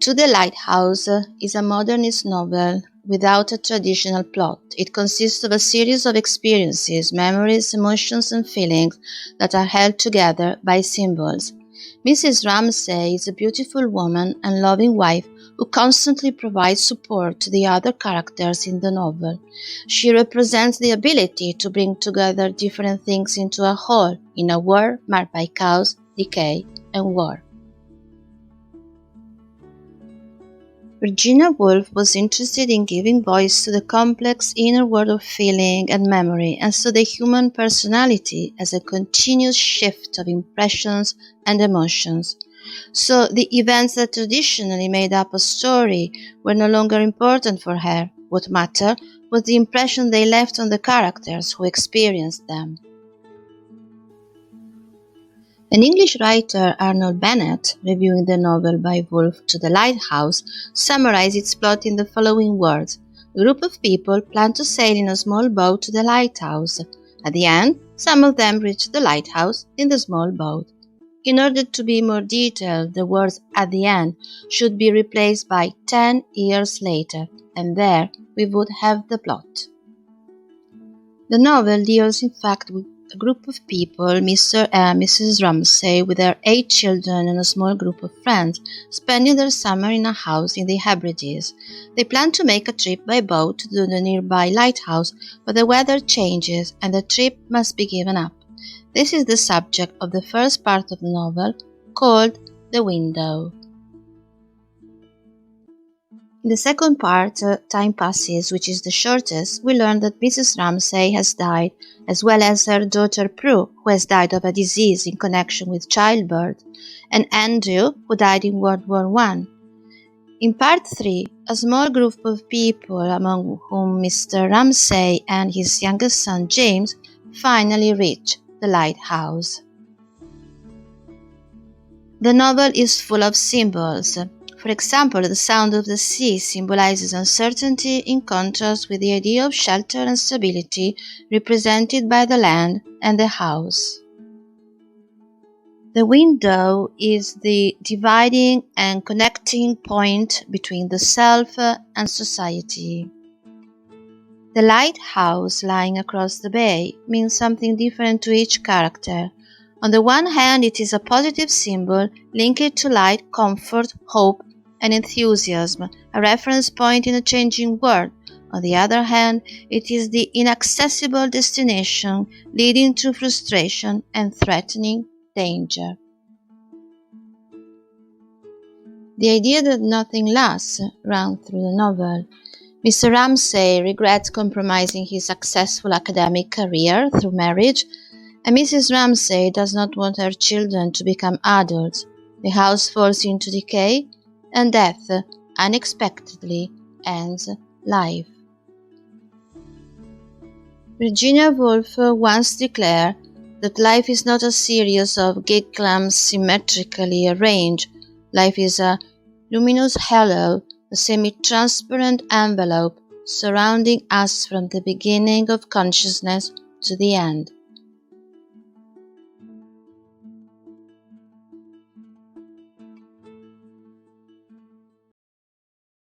To the Lighthouse is a modernist novel without a traditional plot. It consists of a series of experiences, memories, emotions, and feelings that are held together by symbols. Mrs. Ramsay is a beautiful woman and loving wife who constantly provides support to the other characters in the novel. She represents the ability to bring together different things into a whole in a world marked by chaos, decay, and war. Virginia Woolf was interested in giving voice to the complex inner world of feeling and memory, and so the human personality as a continuous shift of impressions and emotions. So the events that traditionally made up a story were no longer important for her. What mattered was the impression they left on the characters who experienced them. An English writer, Arnold Bennett, reviewing the novel by Woolf to the Lighthouse, summarized its plot in the following words. A group of people plan to sail in a small boat to the lighthouse. At the end, some of them reach the lighthouse in the small boat. In order to be more detailed, the words at the end should be replaced by 10 years later, and there we would have the plot. The novel deals in fact with a group of people, Mr. and Mrs. Ramsay, with their 8 children and a small group of friends, spending their summer in a house in the Hebrides. They plan to make a trip by boat to the nearby lighthouse, but the weather changes and the trip must be given up. This is the subject of the first part of the novel, called The Window. In the second part, Time Passes, which is the shortest, we learn that Mrs. Ramsay has died, as well as her daughter Prue, who has died of a disease in connection with childbirth, and Andrew, who died in World War I. In Part 3, a small group of people, among whom Mr. Ramsay and his youngest son James, finally reach the lighthouse. The novel is full of symbols. For example, the sound of the sea symbolizes uncertainty in contrast with the idea of shelter and stability represented by the land and the house. The window is the dividing and connecting point between the self and society. The lighthouse lying across the bay means something different to each character. On the one hand, it is a positive symbol linked to light, comfort, hope, and enthusiasm, a reference point in a changing world. On the other hand, it is the inaccessible destination leading to frustration and threatening danger. The idea that nothing lasts ran through the novel. Mr. Ramsay regrets compromising his successful academic career through marriage, and Mrs. Ramsay does not want her children to become adults. The house falls into decay, and death unexpectedly ends life. Virginia Woolf once declared that life is not a series of gigglams symmetrically arranged. Life is a luminous halo, a semi-transparent envelope surrounding us from the beginning of consciousness to the end.